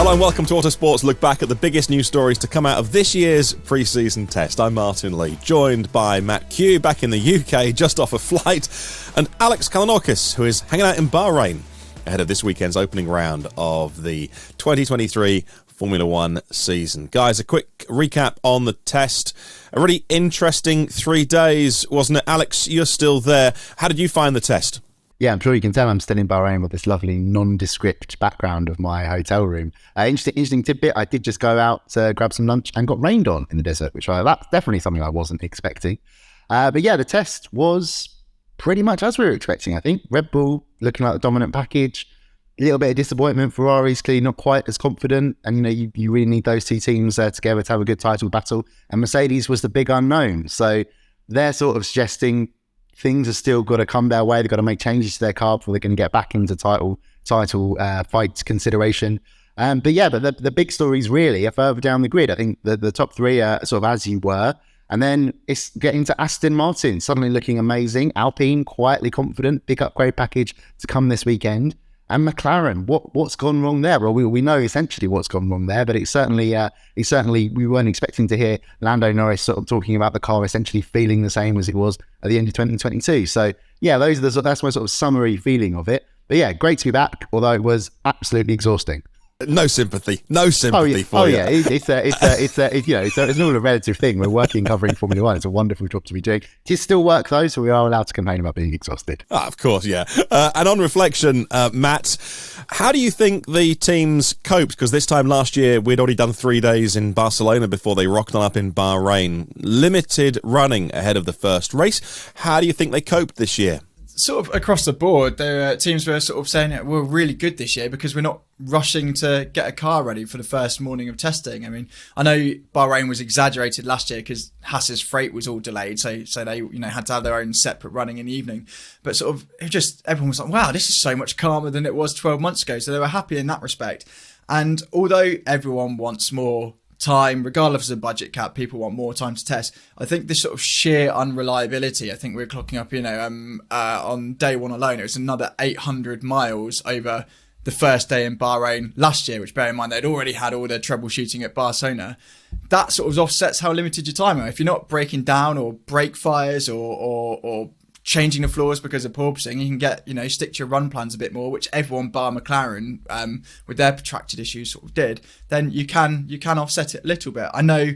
Hello and welcome to Autosport's look back at the biggest news stories to come out of this year's pre-season test. I'm Martyn Lee, joined by Matt Q back in the UK, just off a flight, and Alex Kalinauckas, who is hanging out in Bahrain ahead of this weekend's opening round of the 2023 Formula One season. Guys, a quick recap on the test. A really interesting 3 days, wasn't it? Alex, you're still there. How did you find the test? Yeah, I'm sure you can tell I'm still in Bahrain with this lovely nondescript background of my hotel room. Interesting tidbit, I did just go out to grab some lunch and got rained on in the desert, that's definitely something I wasn't expecting. But yeah, the test was pretty much as we were expecting, I think. Red Bull looking like the dominant package. A little bit of disappointment. Ferrari's clearly not quite as confident. And, you really need those two teams together to have a good title battle. And Mercedes was the big unknown. So they're sort of suggesting things have still got to come their way. They've got to make changes to their car before they can get back into title fight consideration. But the big stories really are further down the grid. I think the top three are sort of as you were. And then it's getting to Aston Martin, suddenly looking amazing. Alpine, quietly confident, big upgrade package to come this weekend. And McLaren, what's gone wrong there? Well, we know essentially what's gone wrong there, but it's certainly we weren't expecting to hear Lando Norris sort of talking about the car essentially feeling the same as it was at the end of 2022. So yeah, that's my sort of summary feeling of it. But yeah, great to be back, although it was absolutely exhausting. No sympathy for you. It's all a relative thing. We're working covering Formula One. It's a wonderful job to be doing. It is still work though, so we are allowed to complain about being exhausted. Of course, yeah. And on reflection, Matt, how do you think the teams coped? Because this time last year, we'd already done 3 days in Barcelona before they rocked on up in Bahrain. Limited running ahead of the first race. How do you think they coped this year? Sort of across the board, the teams were sort of saying that we're really good this year because we're not rushing to get a car ready for the first morning of testing. I mean, I know Bahrain was exaggerated last year because Haas's freight was all delayed, so they had to have their own separate running in the evening. But sort of everyone was like, wow, this is so much calmer than it was 12 months ago. So they were happy in that respect. And although everyone wants more time, regardless of the budget cap, people want more time to test. I think this sort of sheer unreliability, I think we're clocking up, on day one alone, it was another 800 miles over the first day in Bahrain last year, which bear in mind they'd already had all the troubleshooting at Barcelona. That sort of offsets how limited your time are. If you're not breaking down or brake fires or changing the floors because of porpoising, you can get, stick to your run plans a bit more, which everyone bar McLaren, with their protracted issues sort of did, then you can offset it a little bit. I know,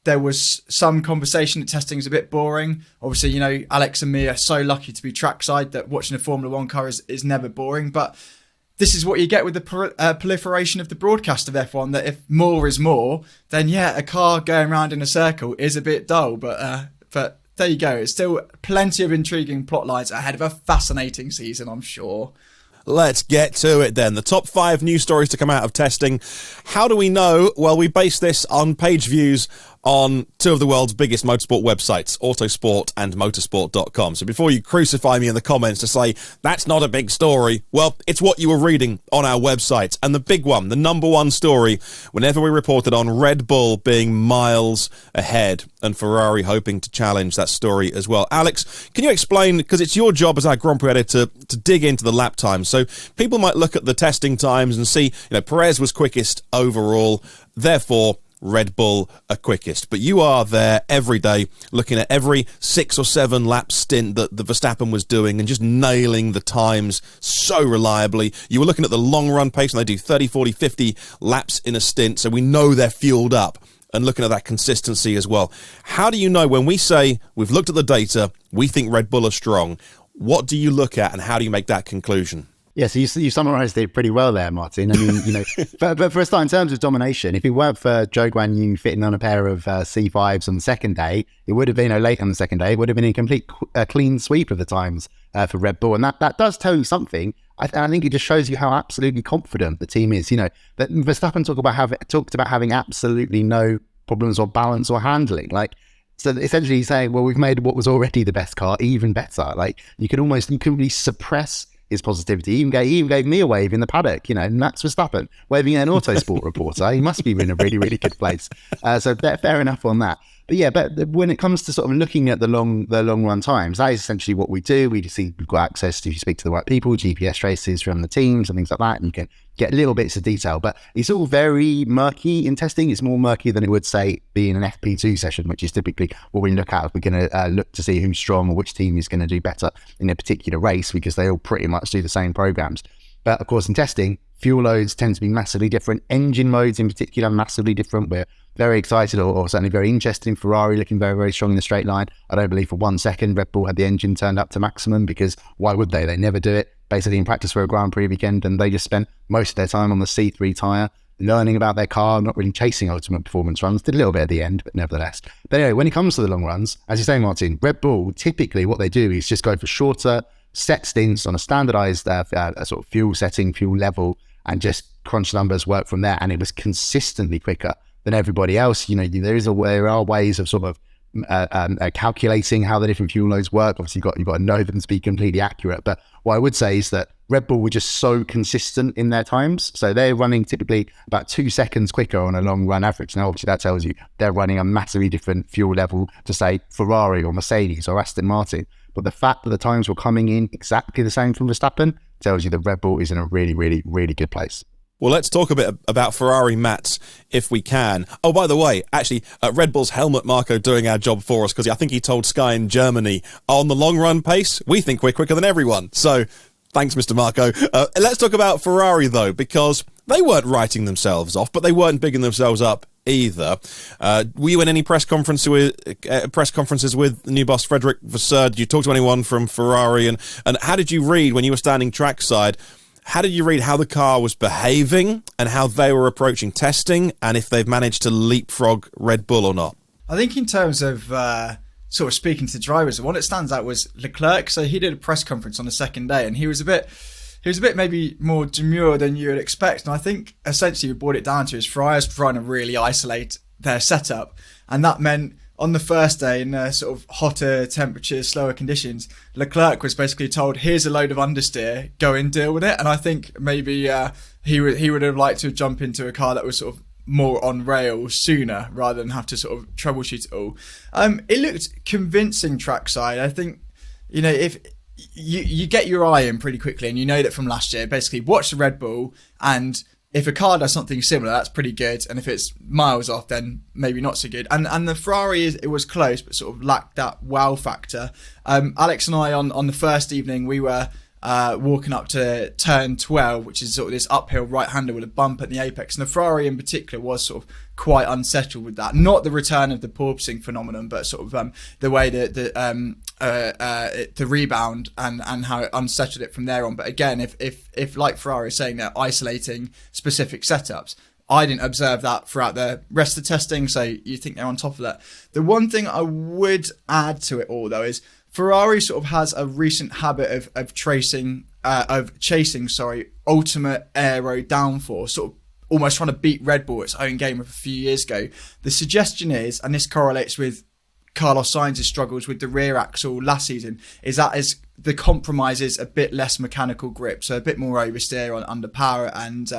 there was some conversation that testing is a bit boring. Obviously, Alex and me are so lucky to be trackside that watching a Formula One car is never boring, but this is what you get with the proliferation of the broadcast of F1, that if more is more, then yeah, a car going around in a circle is a bit dull, but there you go. It's still plenty of intriguing plot lines ahead of a fascinating season, I'm sure. Let's get to it then. The top 5 news stories to come out of testing. How do we know? Well, we base this on page views on 2 of the world's biggest motorsport websites, Autosport and motorsport.com. So before you crucify me in the comments to say, that's not a big story, well, it's what you were reading on our website. And the big one, the number one story, whenever we reported on Red Bull being miles ahead and Ferrari hoping to challenge that story as well. Alex, can you explain, because it's your job as our Grand Prix editor to dig into the lap times. So people might look at the testing times and see, Perez was quickest overall, therefore Red Bull are quickest. But you are there every day looking at every 6 or 7 lap stint that the Verstappen was doing and just nailing the times so reliably. You were looking at the long run pace and they do 30, 40, 50 laps in a stint, so we know they're fueled up, and looking at that consistency as well. How do you know when we say we've looked at the data, we think Red Bull are strong? What do you look at and how do you make that conclusion? Yeah, so you summarised it pretty well there, Martyn. I mean, but for a start, in terms of domination, if it weren't for Zhou Guanyu fitting on a pair of C5s on the second day, it would have been, late on the second day, it would have been a complete clean sweep of the times for Red Bull. And that does tell you something. I think it just shows you how absolutely confident the team is. That Verstappen talked about having absolutely no problems or balance or handling. So essentially he's saying, well, we've made what was already the best car even better. You can really suppress his positivity. He even gave me a wave in the paddock, and that's Verstappen waving at an Autosport reporter. He must be in a really, really good place. So fair enough on that. But when it comes to sort of looking at the long run times, that is essentially what we do. We've got access to, if you speak to the right people, GPS traces from the teams and things like that, and you can get little bits of detail. But it's all very murky in testing. It's more murky than it would, say, be in an FP2 session, which is typically what we look at if we're going to look to see who's strong or which team is going to do better in a particular race, because they all pretty much do the same programs. But of course, in testing, fuel loads tend to be massively different. Engine modes in particular, massively different. We're very excited or certainly very interested in Ferrari looking very, very strong in the straight line. I don't believe for 1 second Red Bull had the engine turned up to maximum, because why would they? They never do it. Basically in practice for a Grand Prix weekend, and they just spent most of their time on the C3 tyre, learning about their car, not really chasing ultimate performance runs. Did a little bit at the end, but nevertheless. But anyway, when it comes to the long runs, as you're saying, Martin, Red Bull, typically what they do is just go for shorter set stints on a standardized sort of fuel setting, fuel level, and just crunch numbers, work from there. And it was consistently quicker than everybody else. You know, there are ways of sort of calculating how the different fuel loads work. Obviously, you've got to know them to be completely accurate. But what I would say is that Red Bull were just so consistent in their times. So they're running typically about 2 seconds quicker on a long run average. Now, obviously, that tells you they're running a massively different fuel level to, say, Ferrari or Mercedes or Aston Martin. But the fact that the times were coming in exactly the same from Verstappen tells you that Red Bull is in a really, really, really good place. Well, let's talk a bit about Ferrari, Matt, if we can. Oh, by the way, actually, Red Bull's Helmut Marko doing our job for us, because I think he told Sky in Germany, on the long run pace, we think we're quicker than everyone. So thanks, Mr. Marko. Let's talk about Ferrari, though, because they weren't writing themselves off, but they weren't bigging themselves up either. Were you in any press conferences with the new boss, Frederick Vasseur? Did you talk to anyone from Ferrari? And how did you read when you were standing trackside? How did you read how the car was behaving and how they were approaching testing, and if they've managed to leapfrog Red Bull or not? I think in terms of sort of speaking to drivers, the one that stands out was Leclerc. So he did a press conference on the second day, and he was a bit maybe more demure than you would expect. And I think essentially we brought it down to is Ferrari was trying to really isolate their setup, and that meant on the first day in sort of hotter temperatures, slower conditions, Leclerc was basically told, here's a load of understeer, go and deal with it. And I think maybe he would have liked to jump into a car that was sort of more on rails sooner rather than have to sort of troubleshoot it all. It looked convincing trackside. I think, you know, if you get your eye in pretty quickly, and you know that from last year, basically watch the Red Bull, and if a car does something similar, that's pretty good. And if it's miles off, then maybe not so good. And the Ferrari, it was close, but sort of lacked that wow factor. Alex and I, on the first evening, we were walking up to turn 12, which is sort of this uphill right-hander with a bump at the apex. And the Ferrari in particular was sort of quite unsettled with that. Not the return of the porpoising phenomenon, but sort of the way that the rebound and how it unsettled it from there on. But again, if like Ferrari is saying, they're isolating specific setups, I didn't observe that throughout the rest of the testing, so you think they're on top of that. The one thing I would add to it all, though, is Ferrari sort of has a recent habit of chasing ultimate aero downforce, sort of almost trying to beat Red Bull its own game of a few years ago. The suggestion is, and this correlates with Carlos Sainz's struggles with the rear axle last season, is that as the compromise is a bit less mechanical grip, so a bit more oversteer on under power. And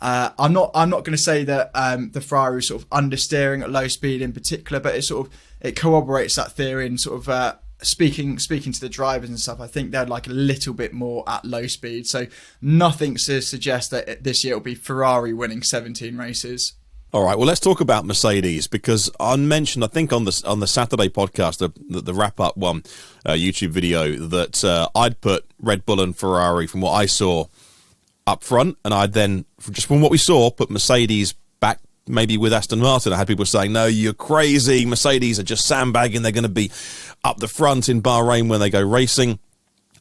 I'm not going to say that the Ferrari is sort of understeering at low speed in particular, but it corroborates that theory. And sort of speaking to the drivers and stuff, I think they're like a little bit more at low speed. So nothing to suggest that this year it'll be Ferrari winning 17 races. All right, well, let's talk about Mercedes, because I mentioned, I think on the Saturday podcast, the wrap-up one, YouTube video, that I'd put Red Bull and Ferrari, from what I saw, up front, and I'd then, just from what we saw, put Mercedes back maybe with Aston Martin. I had people saying, no, you're crazy, Mercedes are just sandbagging, they're going to be up the front in Bahrain when they go racing.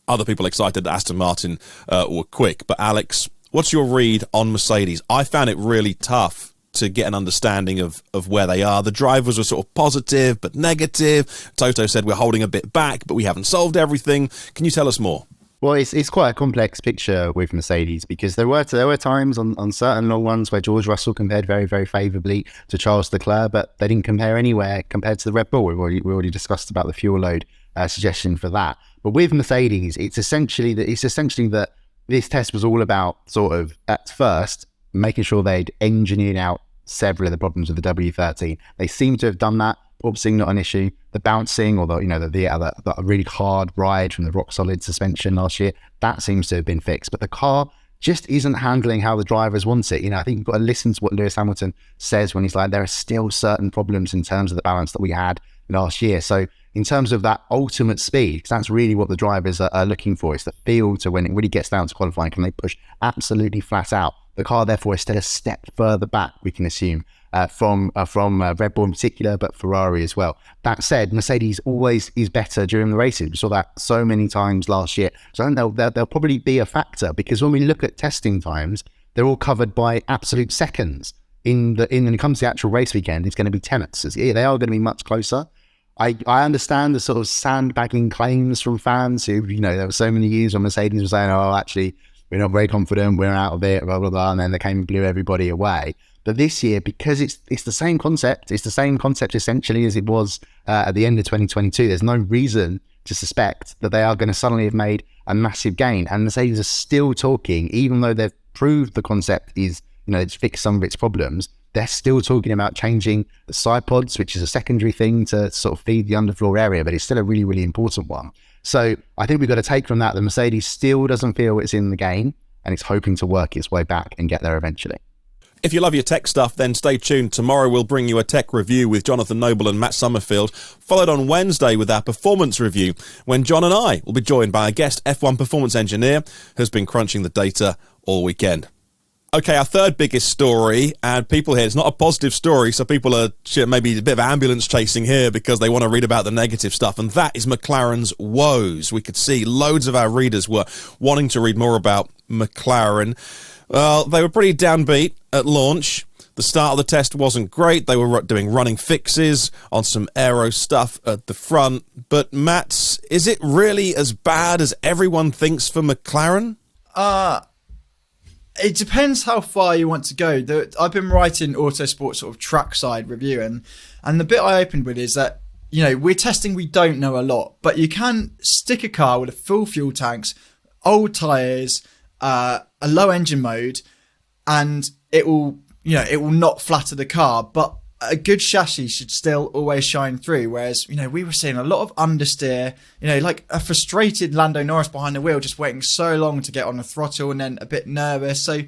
Other people excited that Aston Martin were quick. But Alex, what's your read on Mercedes? I found it really tough to get an understanding of where they are. The drivers were sort of positive but negative. Toto said we're holding a bit back, but we haven't solved everything. Can you tell us more? Well, it's quite a complex picture with Mercedes, because there were times on certain long runs where George Russell compared very, very favourably to Charles Leclerc, but they didn't compare anywhere compared to the Red Bull. We already discussed about the fuel load suggestion for that. But with Mercedes, it's essentially that this test was all about sort of, at first, making sure they'd engineered out several of the problems with the W13. They seem to have done that. porpoising, not an issue. The bouncing, or the really hard ride from the rock solid suspension last year, that seems to have been fixed. But the car just isn't handling how the drivers want it. I think you've got to listen to what Lewis Hamilton says when he's like, there are still certain problems in terms of the balance that we had last year. So in terms of that ultimate speed, because that's really what the drivers are looking for, is the feel to when it really gets down to qualifying, can they push absolutely flat out? The car, therefore, is still a step further back, we can assume, from Red Bull in particular, but Ferrari as well. That said, Mercedes always is better during the races. We saw that so many times last year. So I think they'll probably be a factor, because when we look at testing times, they're all covered by absolute seconds. When it comes to the actual race weekend, it's going to be tenths. They are going to be much closer. I understand the sort of sandbagging claims from fans who, there were so many years when Mercedes was saying, oh, actually, we're not very confident, we're out of it, blah, blah, blah, and then they came and blew everybody away. But this year, because it's the same concept, essentially as it was at the end of 2022, there's no reason to suspect that they are going to suddenly have made a massive gain. And Mercedes are still talking, even though they've proved the concept is, it's fixed some of its problems, they're still talking about changing the side pods, which is a secondary thing to sort of feed the underfloor area, but it's still a really, really important one. So I think we've got to take from that Mercedes still doesn't feel it's in the game, and it's hoping to work its way back and get there eventually. If you love your tech stuff, then stay tuned. Tomorrow we'll bring you a tech review with Jonathan Noble and Matt Summerfield, followed on Wednesday with our performance review, when John and I will be joined by a guest F1 performance engineer who's been crunching the data all weekend. Okay, our third biggest story, and people here, it's not a positive story, so people are maybe a bit of ambulance chasing here because they want to read about the negative stuff, and that is McLaren's woes. We could see loads of our readers were wanting to read more about McLaren. Well, they were pretty downbeat at launch. The start of the test wasn't great. They were doing running fixes on some aero stuff at the front. But Matt, is it really as bad as everyone thinks for McLaren? It depends how far you want to go. I've been writing Autosport sort of trackside review, and the bit I opened with is that, we're testing, we don't know a lot, but you can stick a car with a full fuel tanks, old tyres, a low engine mode, and it will not flatter the car, but a good chassis should still always shine through. Whereas, we were seeing a lot of understeer, like a frustrated Lando Norris behind the wheel, just waiting so long to get on the throttle and then a bit nervous. So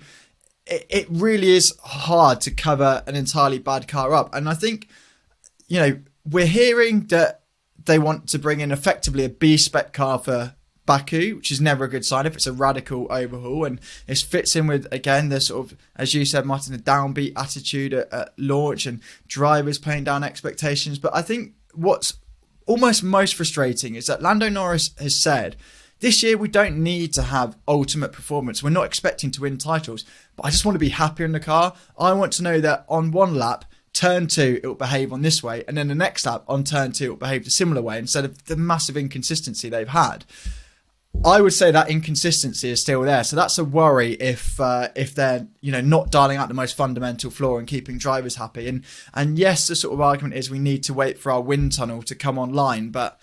it really is hard to cover an entirely bad car up. And I think, we're hearing that they want to bring in effectively a B-spec car for Baku, which is never a good sign if it's a radical overhaul, and it fits in with, again, the sort of, as you said, Martin, the downbeat attitude at launch and drivers playing down expectations. But I think what's almost most frustrating is that Lando Norris has said, this year we don't need to have ultimate performance. We're not expecting to win titles, but I just want to be happier in the car. I want to know that on one lap, turn 2, it will behave on this way, and then the next lap on turn 2, it will behave the similar way, instead of the massive inconsistency they've had. I would say that inconsistency is still there. So that's a worry if they're, not dialing out the most fundamental flaw and keeping drivers happy. And yes, the sort of argument is we need to wait for our wind tunnel to come online. But,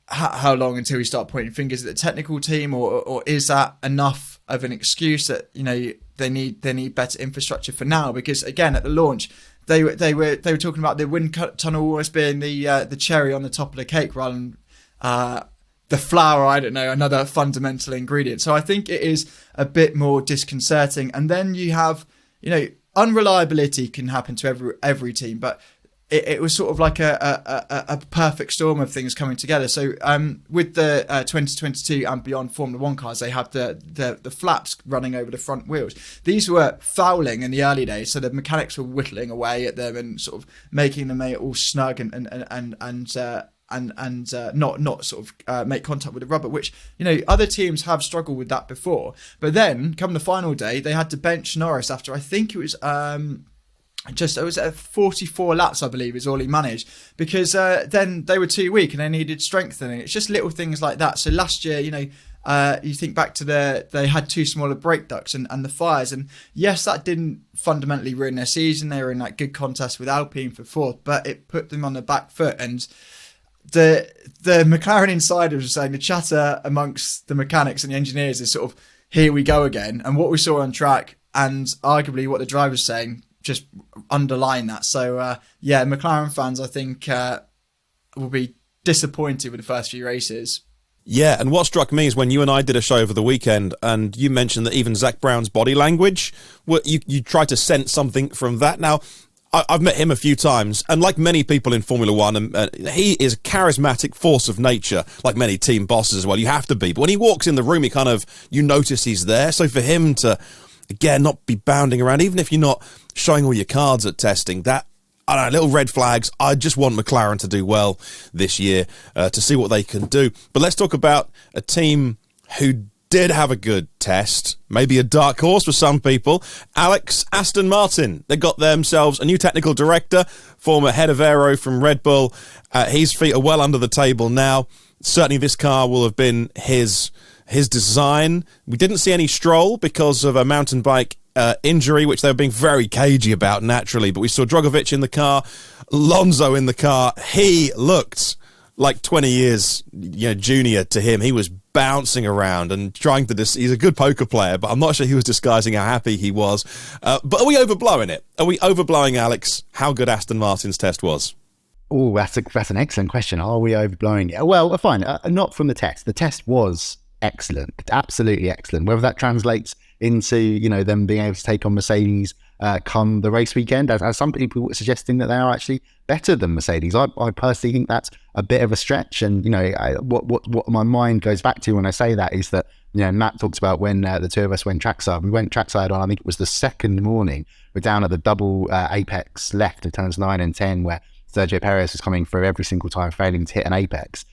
how long until we start pointing fingers at the technical team, or is that enough of an excuse that, they need better infrastructure for now? Because again, at the launch, they were talking about the wind tunnel almost being the cherry on the top of the cake rather than the flour, I don't know, another fundamental ingredient. So I think it is a bit more disconcerting. And then you have, unreliability can happen to every team, but it was sort of like a perfect storm of things coming together. So with the 2022 and beyond Formula 1 cars, they have the flaps running over the front wheels. These were fouling in the early days, so the mechanics were whittling away at them and sort of making them all snug and not sort of make contact with the rubber, which, other teams have struggled with that before. But then, come the final day, they had to bench Norris after, I think it was it was 44 laps, I believe, is all he managed, because then they were too weak and they needed strengthening. It's just little things like that. So last year, you think back to they had too smaller brake ducts and the fires, and yes, that didn't fundamentally ruin their season. They were in that good contest with Alpine for fourth, but it put them on the back foot. And the McLaren insiders are saying the chatter amongst the mechanics and the engineers is sort of, here we go again. And what we saw on track, and arguably what the drivers saying, just underline that. So yeah, McLaren fans, I think, will be disappointed with the first few races. Yeah, and what struck me is when you and I did a show over the weekend, and you mentioned that even Zach Brown's body language, you tried to sense something from that. Now, I've met him a few times, and like many people in Formula One, he is a charismatic force of nature, like many team bosses as well. You have to be. But when he walks in the room, you notice he's there. So for him to, again, not be bounding around, even if you're not showing all your cards at testing, that, I don't know, little red flags. I just want McLaren to do well this year to see what they can do. But let's talk about a team who did have a good test, maybe a dark horse for some people. Aston Martin. They got themselves a new technical director, former head of aero from Red Bull. His feet are well under the table now. Certainly this car will have been his design. We didn't see any Stroll because of a mountain bike injury, which they were being very cagey about naturally, but we saw Drogovic in the car, Alonso in the car. He looked like 20 years junior to him. He was bouncing around and trying to he's a good poker player, but I'm not sure he was disguising how happy he was. But are we overblowing it? Are we overblowing, Alex, how good Aston Martin's test was? Oh, that's an excellent question. Are we overblowing it? Well, fine. Not from the test. The test was excellent, absolutely excellent. Whether that translates into them being able to take on Mercedes come the race weekend, as some people were suggesting that they are actually better than Mercedes. I personally think that's a bit of a stretch, and what my mind goes back to when I say that is that Matt talked about when the two of us went trackside. We went trackside on, I think it was the second morning. We're down at the double apex left of turns 9 and 10, where Sergio Perez was coming through every single time, failing to hit an apex.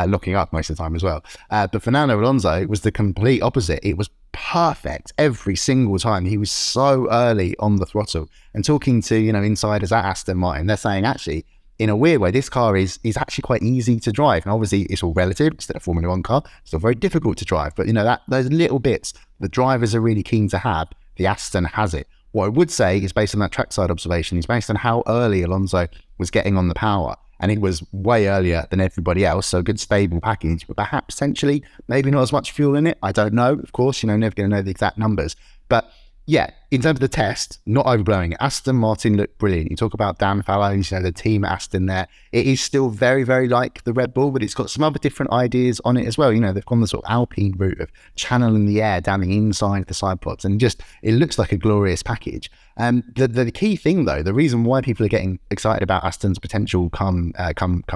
Looking up most of the time as well. But Fernando Alonso was the complete opposite. It was perfect every single time. He was so early on the throttle. And talking to, insiders at Aston Martin, they're saying actually, in a weird way, this car is actually quite easy to drive. And obviously it's all relative. It's still a Formula One car. It's still very difficult to drive. But those little bits the drivers are really keen to have, the Aston has it. What I would say is, based on that trackside observation, is based on how early Alonso was getting on the power. And it was way earlier than everybody else, so a good stable package, but perhaps potentially maybe not as much fuel in it. I don't know, of course, never going to know the exact numbers. But yeah, in terms of the test, not overblowing it. Aston Martin looked brilliant. You talk about Dan Fallows, the team at Aston there. It is still very, very like the Red Bull, but it's got some other different ideas on it as well. They've gone the sort of Alpine route of channeling the air down the inside of the side pods, and it looks like a glorious package. The key thing, though, the reason why people are getting excited about Aston's potential come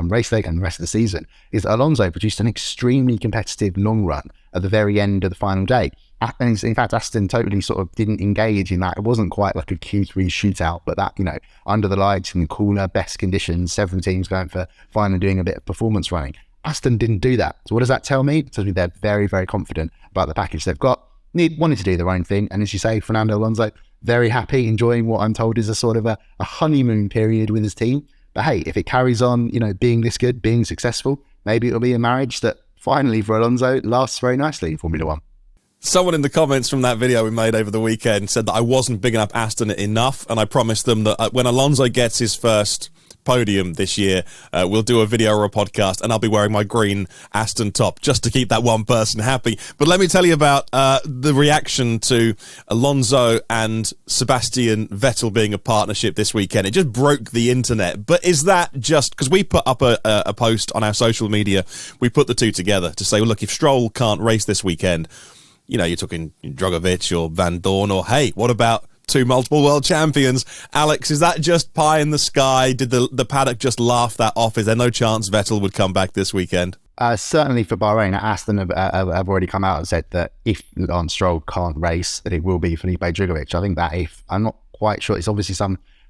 race day and the rest of the season, is that Alonso produced an extremely competitive long run at the very end of the final day. And in fact, Aston totally sort of didn't engage in that. It wasn't quite like a Q3 shootout, but that, under the lights in the cooler, best conditions, several teams going for finally doing a bit of performance running. Aston didn't do that. So what does that tell me? It tells me they're very, very confident about the package they've got. Wanted to do their own thing. And as you say, Fernando Alonso, very happy, enjoying what I'm told is a sort of a honeymoon period with his team. But hey, if it carries on, being this good, being successful, maybe it'll be a marriage that finally for Alonso lasts very nicely in Formula One. Someone in the comments from that video we made over the weekend said that I wasn't bigging up Aston enough, and I promised them that when Alonso gets his first podium this year, we'll do a video or a podcast, and I'll be wearing my green Aston top just to keep that one person happy. But let me tell you about the reaction to Alonso and Sebastian Vettel being a partnership this weekend. It just broke the internet. But is that just because we put up a post on our social media? We put the two together to say, well, look, if Stroll can't race this weekend, you're talking Drogovic or Van Dorn, or hey, what about two multiple world champions? Alex, is that just pie in the sky? Did the paddock just laugh that off? Is there no chance Vettel would come back this weekend? Certainly for Bahrain, Aston have already come out and said that if Lance Stroll can't race, that it will be Felipe Drugovich. I think that I'm not quite sure, it's obviously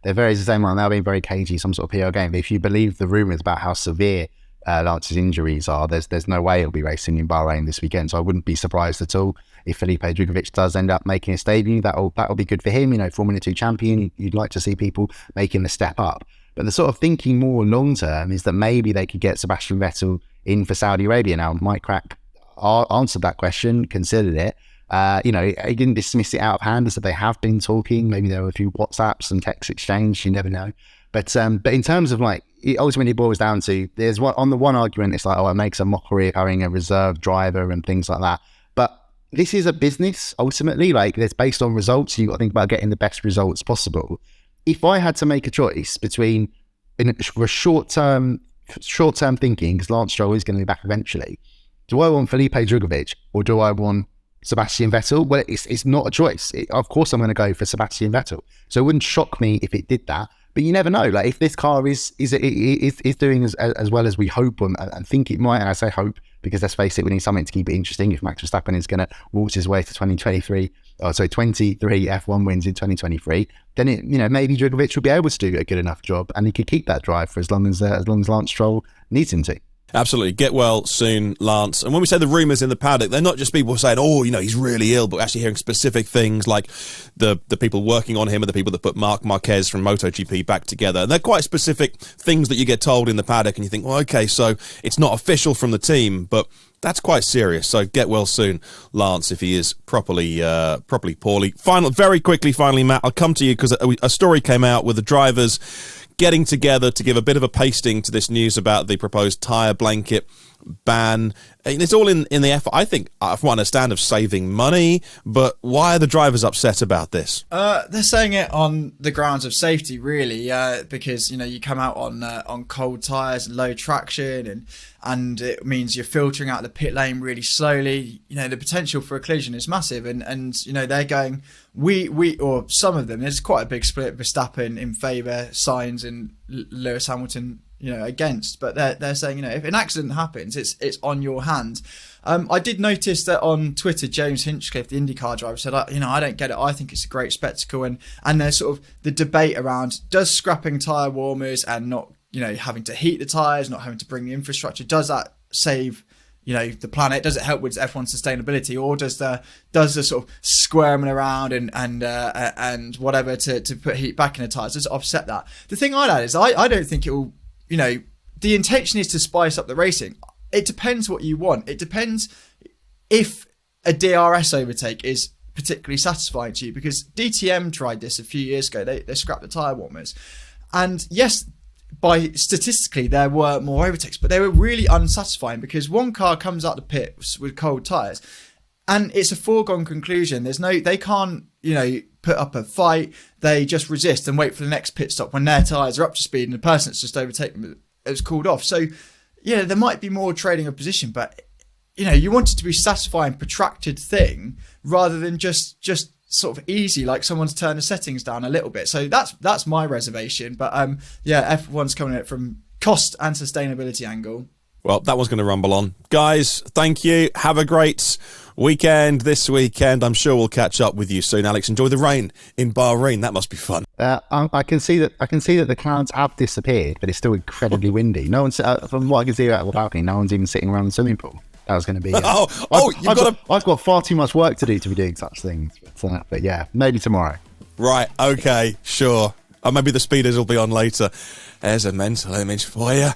they're very the same one, they're being very cagey, some sort of PR game. But if you believe the rumours about how severe Lance's injuries are, there's no way he'll be racing in Bahrain this weekend. So I wouldn't be surprised at all if Felipe Drugovich does end up making a debut. That'll be good for him. Formula 2 champion. You'd like to see people making the step up. But the sort of thinking more long term is that maybe they could get Sebastian Vettel in for Saudi Arabia. Now, Mike Crack answered that question, considered it. He didn't dismiss it out of hand, as that they have been talking. Maybe there were a few WhatsApps and text exchange. You never know. But in terms of it ultimately boils down to, there's on the one argument, it's like, it makes a mockery of having a reserve driver and things like that. But this is a business ultimately. It's based on results. You've got to think about getting the best results possible. if I had to make a choice between for a short-term thinking, because Lance Stroll is going to be back eventually, do I want Felipe Drugovich or do I want Sebastian Vettel? Well, it's not a choice. Of course, I'm going to go for Sebastian Vettel. So it wouldn't shock me if it did that. But you never know. Like, if this car is doing as well as we hope and think it might, and I say hope because let's face it, we need something to keep it interesting. If Max Verstappen is going to waltz his way to 23 F1 wins in 2023, then maybe Drugovich will be able to do a good enough job, and he could keep that drive for as long as Lance Stroll needs him to. Absolutely. Get well soon, Lance. And when we say the rumours in the paddock, they're not just people saying, he's really ill, but actually hearing specific things like the people working on him and the people that put Marc Marquez from MotoGP back together. And they're quite specific things that you get told in the paddock, and you think, well, okay, so it's not official from the team, but that's quite serious. So get well soon, Lance, if he is properly poorly. Very quickly, Matt, I'll come to you because a story came out with the drivers getting together to give a bit of a pasting to this news about the proposed tyre blanket ban. It's all in the effort, I think, from what I understand, of saving money. But why are the drivers upset about this? They're saying it on the grounds of safety, really, because you come out on cold tyres and low traction, and it means you're filtering out the pit lane really slowly. The potential for a collision is massive, and they're going. We or some of them. There's quite a big split. Verstappen in favour, Sainz and Lewis Hamilton, against. But they're saying, if an accident happens, it's on your hands. I did notice that on Twitter, James Hinchcliffe, the IndyCar driver, said, I don't get it. I think it's a great spectacle, and there's sort of the debate around, does scrapping tyre warmers and not having to heat the tyres, not having to bring the infrastructure, does that save the planet? Does it help with F1 sustainability, or does the sort of squirming around and whatever to put heat back in the tyres, does it offset that? The thing I'd add is I don't think it will. The intention is to spice up the racing. It depends what you want. It depends if a DRS overtake is particularly satisfying to you, because DTM tried this a few years ago. They scrapped the tyre warmers, and yes, statistically there were more overtakes, but they were really unsatisfying because one car comes out the pits with cold tyres and it's a foregone conclusion. They can't put up a fight. They just resist and wait for the next pit stop when their tyres are up to speed and the person that's just overtaken them has cooled off. So there might be more trading of position, but you want it to be a satisfying, protracted thing rather than just sort of easy, like someone's turned the settings down a little bit. So that's my reservation. But F1's coming at it from cost and sustainability angle. Well, that one's going to rumble on. Guys, thank you. Have a great weekend this weekend. I'm sure we'll catch up with you soon. Alex, enjoy the rain in Bahrain. That must be fun. I can see that the clouds have disappeared, but it's still incredibly windy. No one's from what I can see out of the balcony, no one's even sitting around the swimming pool. That was going to be. I've got far too much work to do to be doing such things. But yeah, maybe tomorrow. Right. Okay. Sure. Or maybe the speeders will be on later. There's a mental image for you.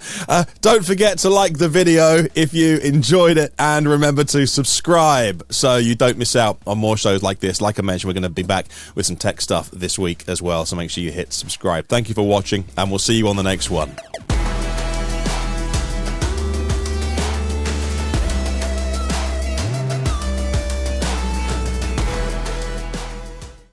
Don't forget to like the video if you enjoyed it, and remember to subscribe so you don't miss out on more shows like this. Like I mentioned, we're going to be back with some tech stuff this week as well, so make sure you hit subscribe. Thank you for watching, and we'll see you on the next one.